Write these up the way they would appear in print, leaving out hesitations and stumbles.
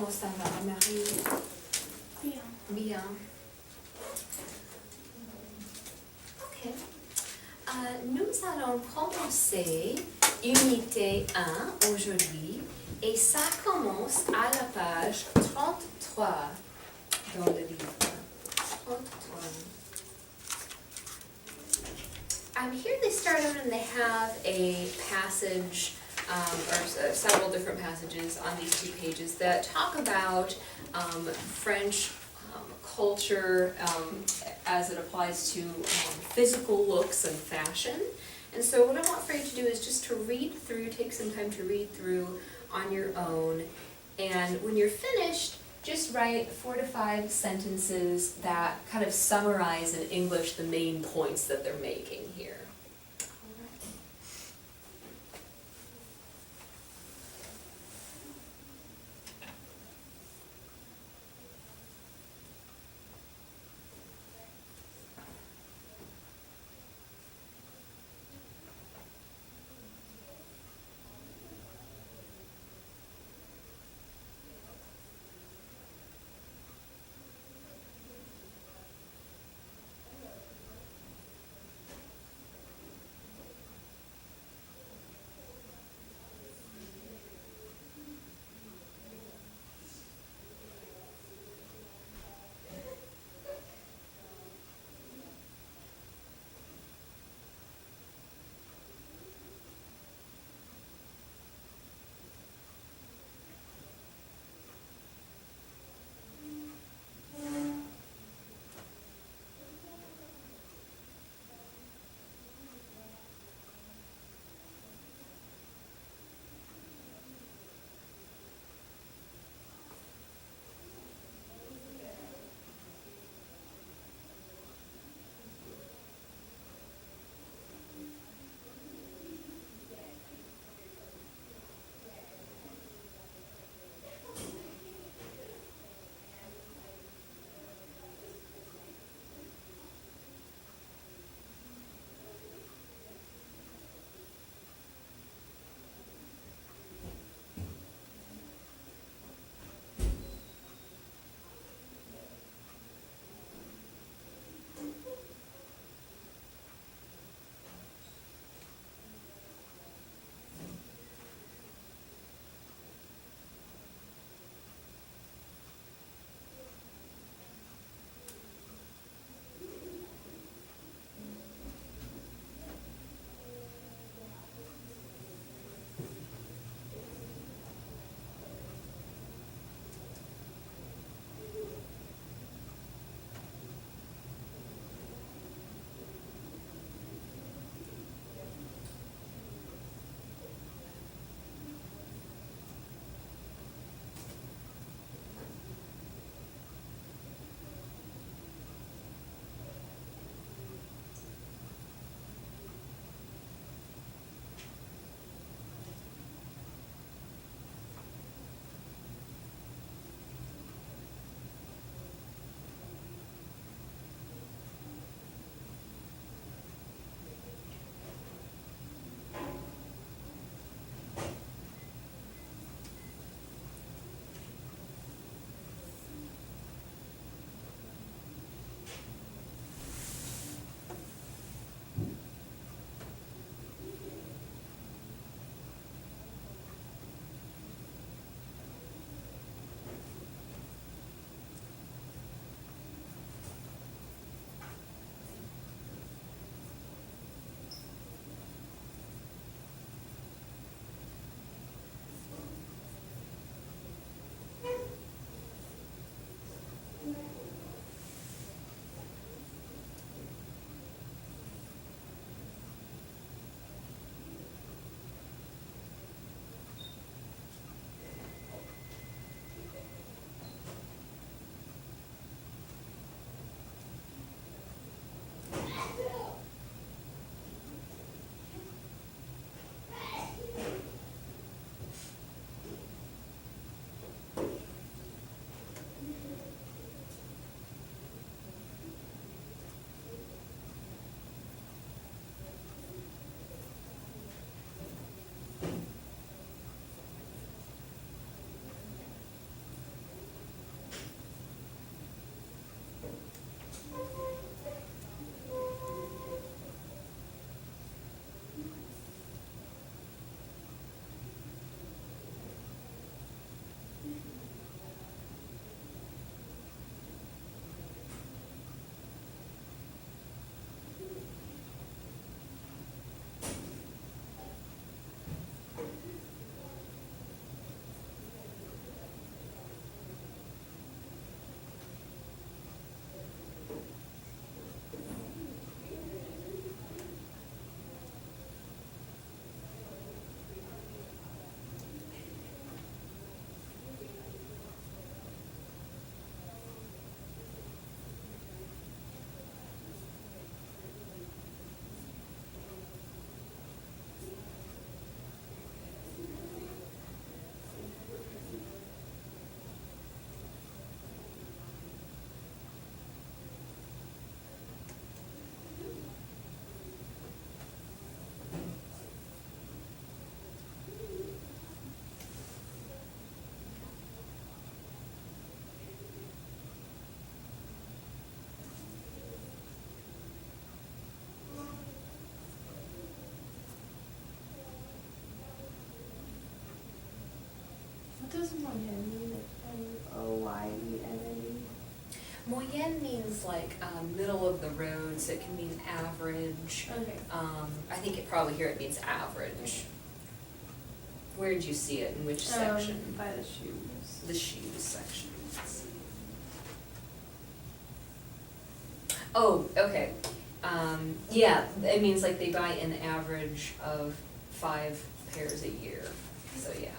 Comment ça va, Marie? Bien. Bien. Ok. Nous allons commencer unité 1 aujourd'hui et ça commence à la page 33 dans le livre. 33. Here they start out and they have a passage, several different passages on these two pages that talk about French culture as it applies to physical looks and fashion. And so what I want for you to do is just to read through, take some time to read through on your own. And when you're finished, just write 4 to 5 sentences that kind of summarize in English the main points that they're making here. does moyenne mean? Like Moyenne? Moyenne means like middle of the road, so it can mean average. Okay. I think it probably here it means average. Where did you see it? In which section? By the shoes. The shoes section. Let's see. Oh, okay. Yeah, it means like they buy an average of 5 pairs a year. So yeah.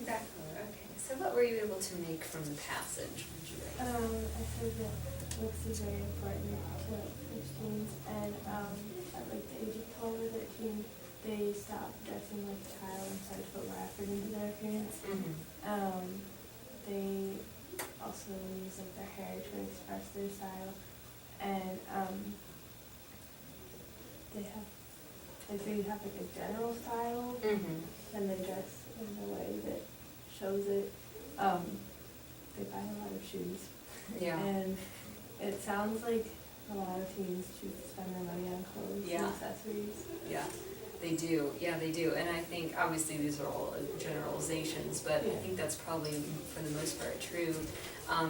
That color, okay. So what were you able to make from the passage? What did you write? I said that looks is very important to Christians, and at like the age of 12 or 13, they stopped dressing like a child and started to put more effort into their appearance. They also use like their hair to express their style, and they have like a general style, and they dress in a way that shows it. They buy a lot of shoes. Yeah. And it sounds like a lot of teens choose to spend their money on clothes and accessories. Yeah, they do. Yeah, they do. And I think obviously these are all generalizations, but I think that's probably for the most part true.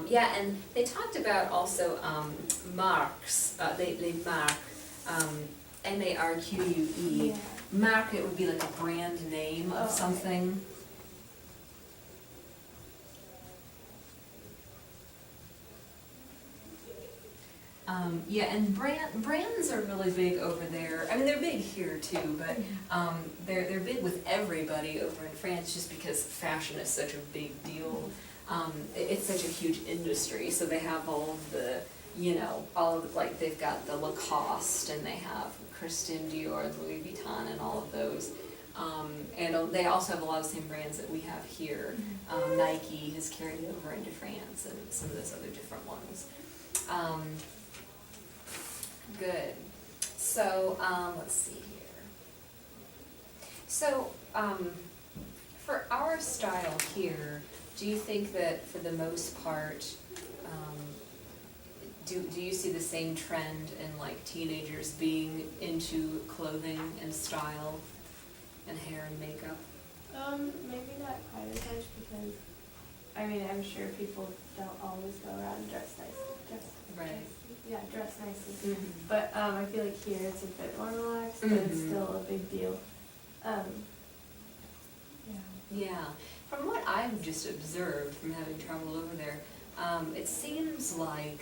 Yeah, and they talked about also marques. They marque, M-A-R-Q-U-E. Yeah. Marque, it would be like a brand name of something. Yeah, and brands are really big over there. I mean, they're big here too, but they're big with everybody over in France just because fashion is such a big deal. It's such a huge industry, so they have all of the, all of the, like they've got the Lacoste and they have Christian Dior, Louis Vuitton, and all of those. And they also have a lot of the same brands that we have here. Nike has carried it over into France and some of those other different ones. Good. So, let's see here. So, for our style here, do you think that for the most part, do you see the same trend in like teenagers being into clothing and style and hair and makeup? Maybe not quite as much because I mean, I'm sure people don't always go around dressed nicely. Right. Dress nicely. Mhm. But I feel like here it's a bit more relaxed, but it's Mhm. still a big deal. Yeah. Yeah, from what I've just observed from having traveled over there, it seems like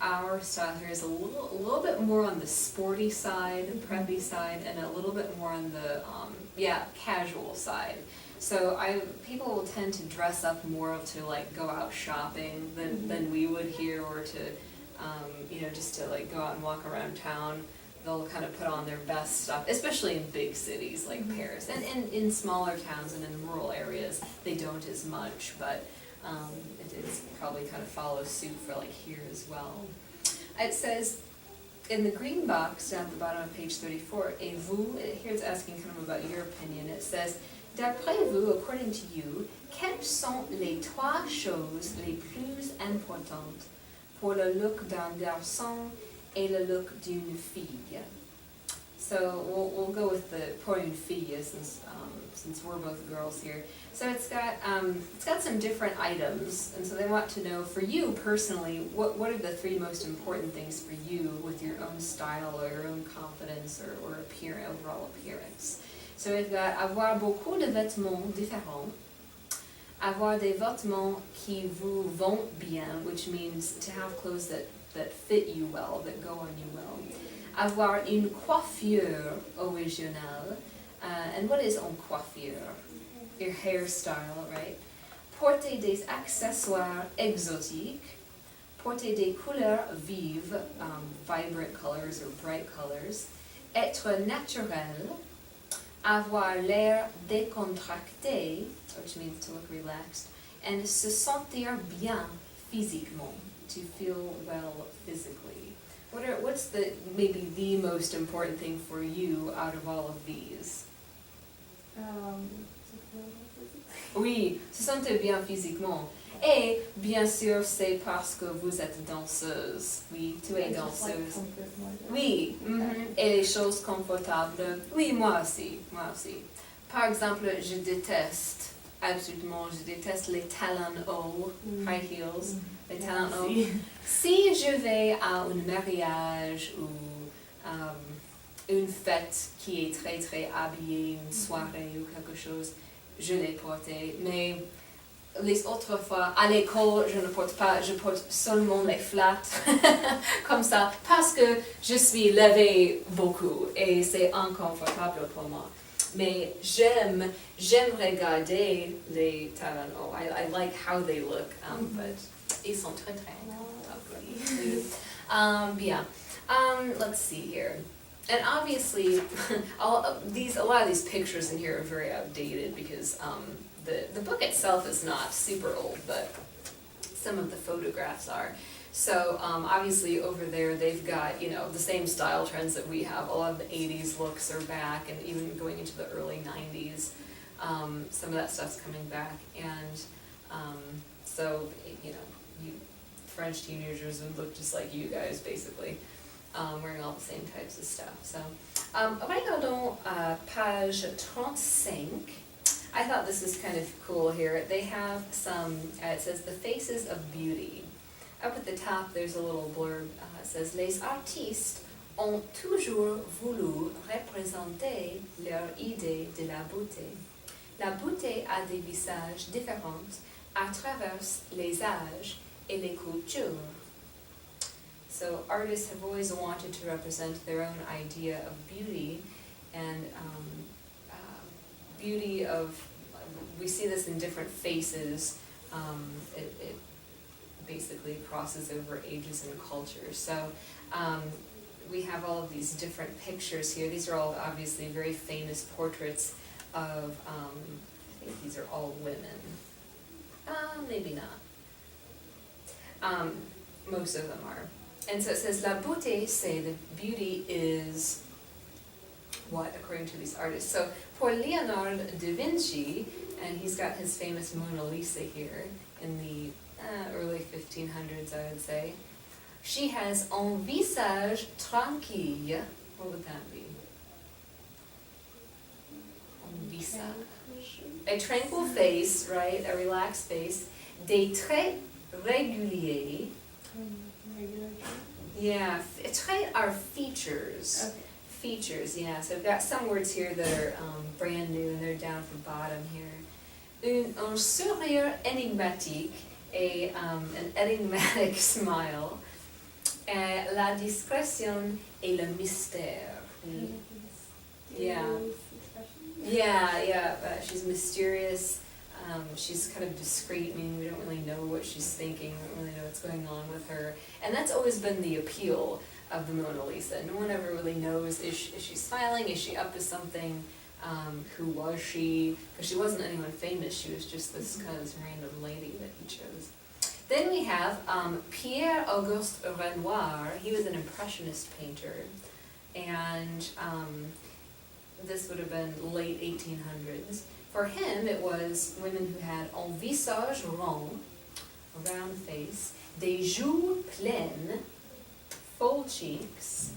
our style here is a little bit more on the sporty side, preppy side, and a little bit more on the casual side. So people will tend to dress up more to like go out shopping than we would here, or to just to like go out and walk around town. They'll kind of put on their best stuff, especially in big cities like Paris, and in smaller towns and in rural areas they don't as much, but it's probably kind of follows suit for like here as well. It says in the green box down at the bottom of page 34, et vous, here it's asking kind of about your opinion. It says, d'après vous, according to you, quelles sont les trois choses les plus importantes pour le look d'un garçon et le look d'une fille? So we'll go with the pour une fille since we're both girls here. So it's got some different items, and so they want to know, for you personally, what are the three most important things for you with your own style or your own confidence or overall appearance. So we've got avoir beaucoup de vêtements différents, avoir des vêtements qui vous vont bien, which means to have clothes that fit you well, that go on you well. Avoir une coiffure originale. And what is une coiffure? Your hairstyle, right? Porter des accessoires exotiques. Porter des couleurs vives, vibrant colors or bright colors. Être naturel. Avoir l'air décontracté, which means to look relaxed. And se sentir bien physiquement, to feel well physically. What's maybe the most important thing for you out of all of these? Oui, se sentir bien physiquement. Et bien sûr, c'est parce que vous êtes danseuse. Oui, tu es danseuse. Oui, et les choses confortables. Oui, moi aussi. Par exemple, je déteste les talons hauts, high heels, les talons hauts. Si je vais à un mariage ou une fête qui est très très habillée, une soirée ou quelque chose, je les portais, mais les autres fois, à l'école, je ne porte pas, je porte seulement les flats, comme ça, parce que je suis levée beaucoup et c'est inconfortable pour moi. Mais j'aime regarder les talons hauts. I like how they look, but ils sont très très inconfortables. Bien. Let's see here. And obviously, a lot of these pictures in here are very outdated because the book itself is not super old, but some of the photographs are. So obviously over there they've got, the same style trends that we have. A lot of the 80s looks are back, and even going into the early 90s, some of that stuff's coming back. And so, French teenagers would look just like you guys, basically. Wearing all the same types of stuff. So, regardons page 35. I thought this was kind of cool here. They have some, it says, the faces of beauty. Up at the top, there's a little blurb. It says, les artistes ont toujours voulu représenter leur idée de la beauté. La beauté a des visages différents à travers les âges et les cultures. So artists have always wanted to represent their own idea of beauty, and beauty of, we see this in different faces. It basically crosses over ages and cultures. So we have all of these different pictures here. These are all obviously very famous portraits of, I think these are all women. Maybe not. Most of them are. And so it says, la beauté, say the beauty is what, according to these artists. So for Leonardo da Vinci, and he's got his famous Mona Lisa here in the early 1500s, I would say. She has un visage tranquille. What would that be? Un visage. A tranquil face, right? A relaxed face. Des traits réguliers. Regular traits. Yeah, traits are features. Okay. Features, yeah. So I've got some words here that are brand new and they're down at the bottom here. Un sourire énigmatique, an enigmatic smile. La discrétion et le mystère. Yeah. Yeah. She's mysterious. She's kind of discreet, meaning we don't really know what she's thinking, we don't really know what's going on with her. And that's always been the appeal of the Mona Lisa. No one ever really knows, is she smiling, is she up to something, who was she? Because she wasn't anyone famous, she was just this kind of this random lady that he chose. Then we have Pierre-Auguste Renoir. He was an impressionist painter, and this would have been late 1800s. For him, it was women who had un visage rond, a round face, des joues pleines, full cheeks,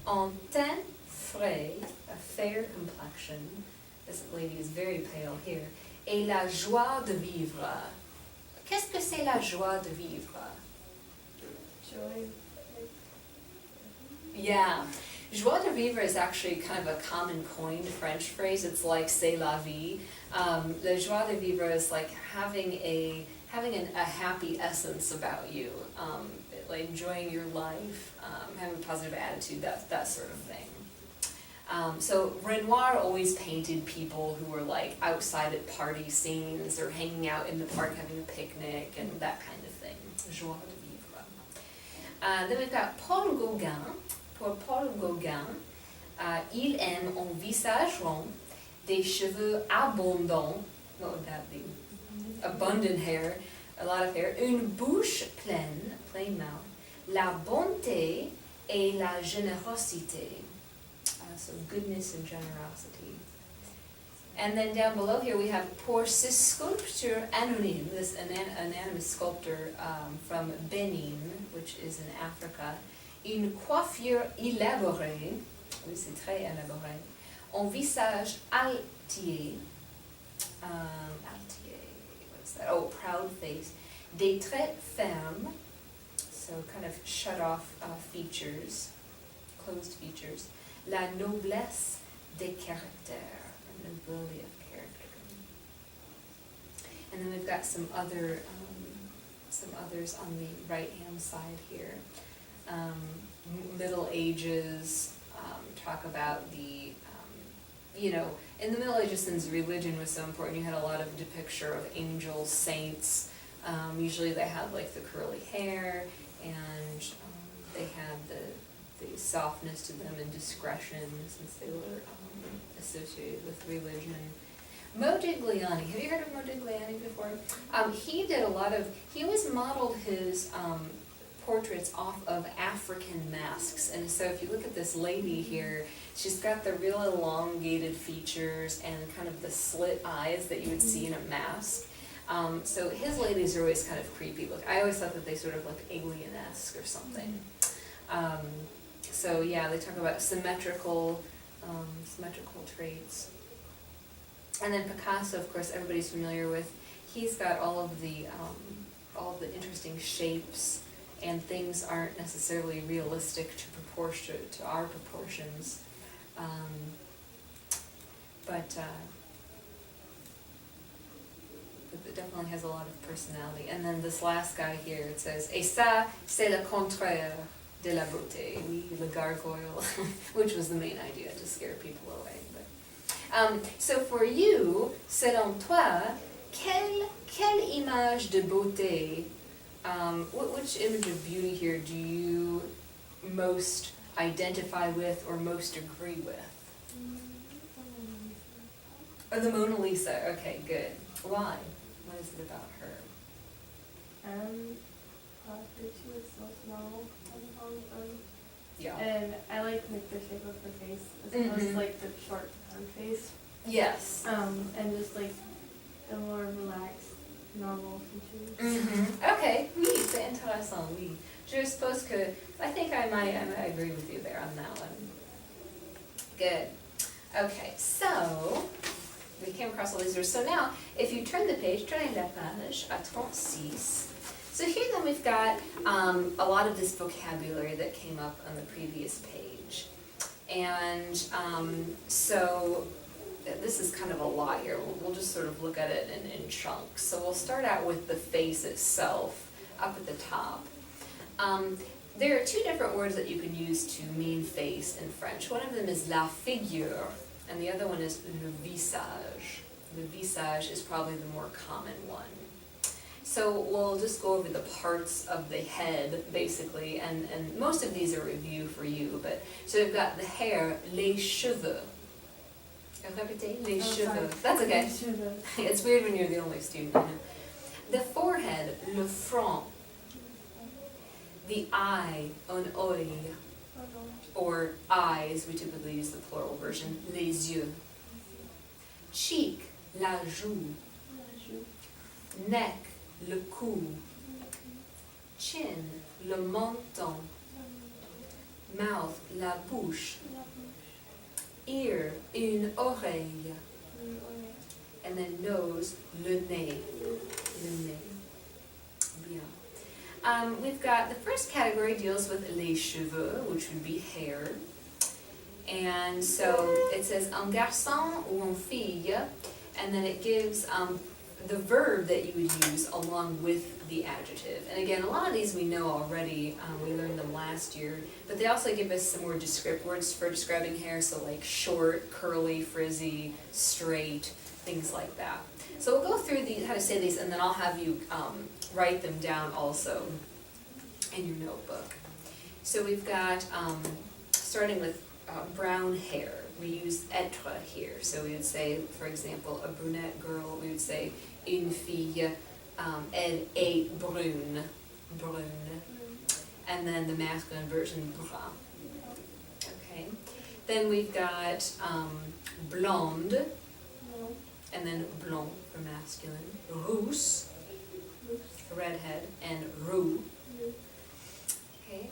un teint frais, a fair complexion. This lady is very pale here. Et la joie de vivre. Qu'est-ce que c'est la joie de vivre? Joy. Yeah. Joie de vivre is actually kind of a common coined French phrase. It's like c'est la vie. La joie de vivre is like having a happy essence about you, like enjoying your life, having a positive attitude, that sort of thing. So Renoir always painted people who were like outside at party scenes or hanging out in the park having a picnic and that kind of thing. Joie de vivre. Then we've got Paul Gauguin. For Paul Gauguin, il aime un visage rond, des cheveux abondants, what would that be? Abundant hair, a lot of hair, une bouche pleine, plain mouth, la bonté et la générosité, so goodness and generosity. And then down below here we have pour ce sculpture anonyme, this anonymous sculptor from Benin, which is in Africa. Une coiffure élaborée, oui c'est très élaboré, un visage altier, what's that? Oh, proud face, des traits fermes, so kind of shut off features, closed features, la noblesse des caractères, the nobility of character. And then we've got some others on the right hand side here. Middle Ages, talk about the, in the Middle Ages, since religion was so important, you had a lot of depiction of angels, saints. Usually they had like the curly hair, and they had the softness to them and discretion, since they were associated with religion. Modigliani, have you heard of Modigliani before? He always modeled his portraits off of African masks. And so if you look at this lady here, she's got the real elongated features and kind of the slit eyes that you would see in a mask. So his ladies are always kind of creepy look. I always thought that they sort of looked alien-esque or something. So yeah, they talk about symmetrical traits. And then Picasso, of course, everybody's familiar with. He's got all of the interesting shapes, and things aren't necessarily realistic to our proportions, but it definitely has a lot of personality. And then this last guy here, it says, et ça, c'est le contraire de la beauté. Oui, le gargoyle, which was the main idea, to scare people away. But, so for you, selon toi, quelle image de beauté, which image of beauty here do you most identify with or most agree with? Oh, the Mona Lisa. Okay, good. Why? What is it about her? Probably she was so small and Yeah. and I like the shape of her face as opposed to like the short round face. Yes. And just like the more relaxed, normal features. Okay, oui, c'est intéressant, oui. Je suppose que, I think I might agree with you there on that one. Good. Okay, so, we came across all these words. So now, if you turn the page, tournez la page à 36. So here then we've got a lot of this vocabulary that came up on the previous page. And so this is kind of a lot here. We'll just sort of look at it in chunks. So we'll start out with the face itself, up at the top. There are two different words that you can use to mean face in French. One of them is la figure, and the other one is le visage. Le visage is probably the more common one. So we'll just go over the parts of the head, basically, and most of these are review for you. But so we've got the hair, les cheveux. Répétez, les cheveux. That's okay. It's weird when you're the only student. I know. The forehead, le front. The eye, un œil, or eyes, we typically use the plural version, les yeux. Cheek, la joue. Neck, le cou. Chin, le menton. Mouth, la bouche. Ear, une oreille. And then nose, le nez. Le nez. Bien. We've got the first category deals with les cheveux, which would be hair. And so it says un garçon ou une fille, and then it gives the verb that you would use along with the adjective. And again, a lot of these we know already, we learned them last year, but they also give us some more words for describing hair, so like short, curly, frizzy, straight, things like that. So we'll go through how to say these, and then I'll have you write them down also in your notebook. So we've got, starting with brown hair, we use être here. So we would say, for example, a brunette girl, we would say une fille, elle est brune, brune. And then the masculine version, brun. Okay. Then we've got blonde, and then blond for masculine, rousse, redhead, and roux. Okay.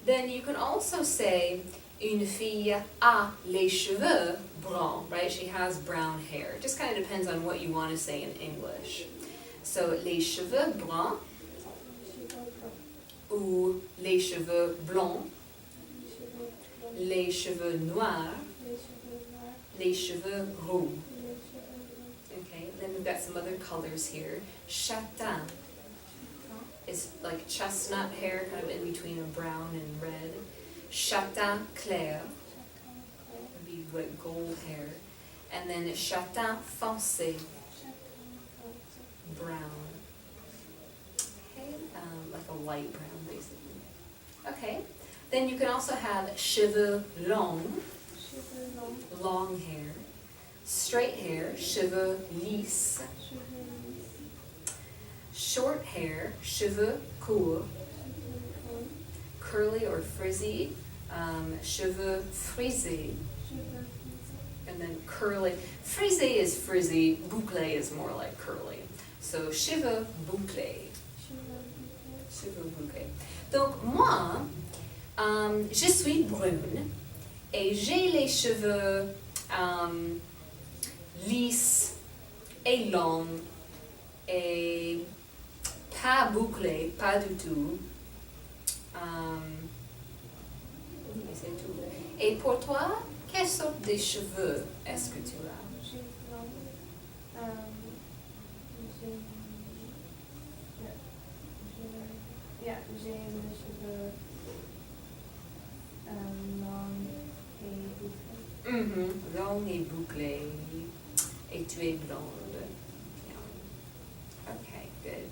Then you can also say une fille a les cheveux bruns, right? She has brown hair. It just kind of depends on what you want to say in English. So les cheveux bruns ou les cheveux blonds, les cheveux noirs, les cheveux roux. Okay, then we've got some other colors here. Châtain is like chestnut hair, kind of in between a brown and red. Châtain clair would be like gold hair. And then châtain foncé, brown. Okay, like a light brown basically. Okay, then you can also have cheveux longs, long hair. Straight hair, cheveux lisses. Short hair, cheveux courts. Curly or frizzy, cheveux frisés. And then curly. Frisé is frizzy, bouclé is more like curly. So cheveux bouclés. Cheveux bouclés. Donc moi, je suis brune et j'ai les cheveux lisses et longs et pas bouclés, pas du tout. Et pour toi, quelle sorte de cheveux est-ce que tu as? J'ai les cheveux longs et bouclés. Long et bouclé. Et tu es blonde. Yeah. Okay, good.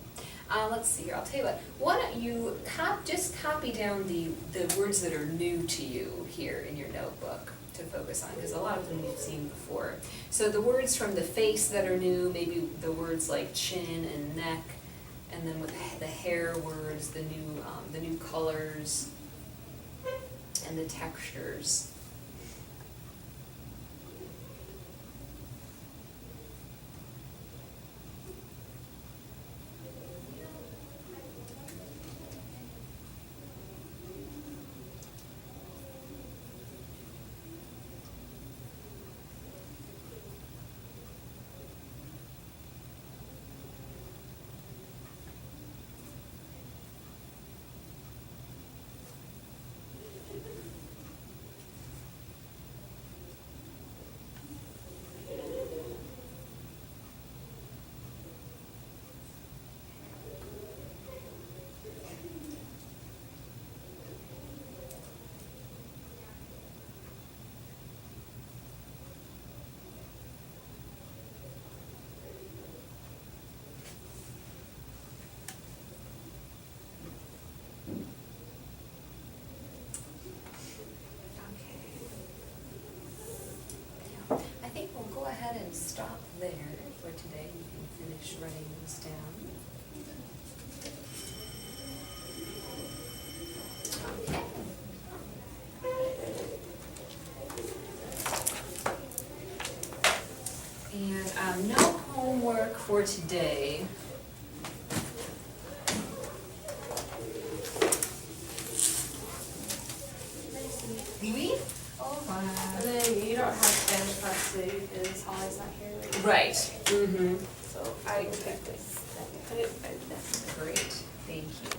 Let's see here. I'll tell you what. Why don't you just copy down the words that are new to you here in your notebook to focus on, because a lot of them you've seen before. So the words from the face that are new, maybe the words like chin and neck, and then with the hair words, the new colors and the textures. ahead and stop there for today. You can finish writing this down. Okay. And no homework for today. We? Oh, wow. And then you don't have Spanish class today because Holly's not here right now. Right. Mm-hmm. So I picked this. Put it right there. Great, thank you.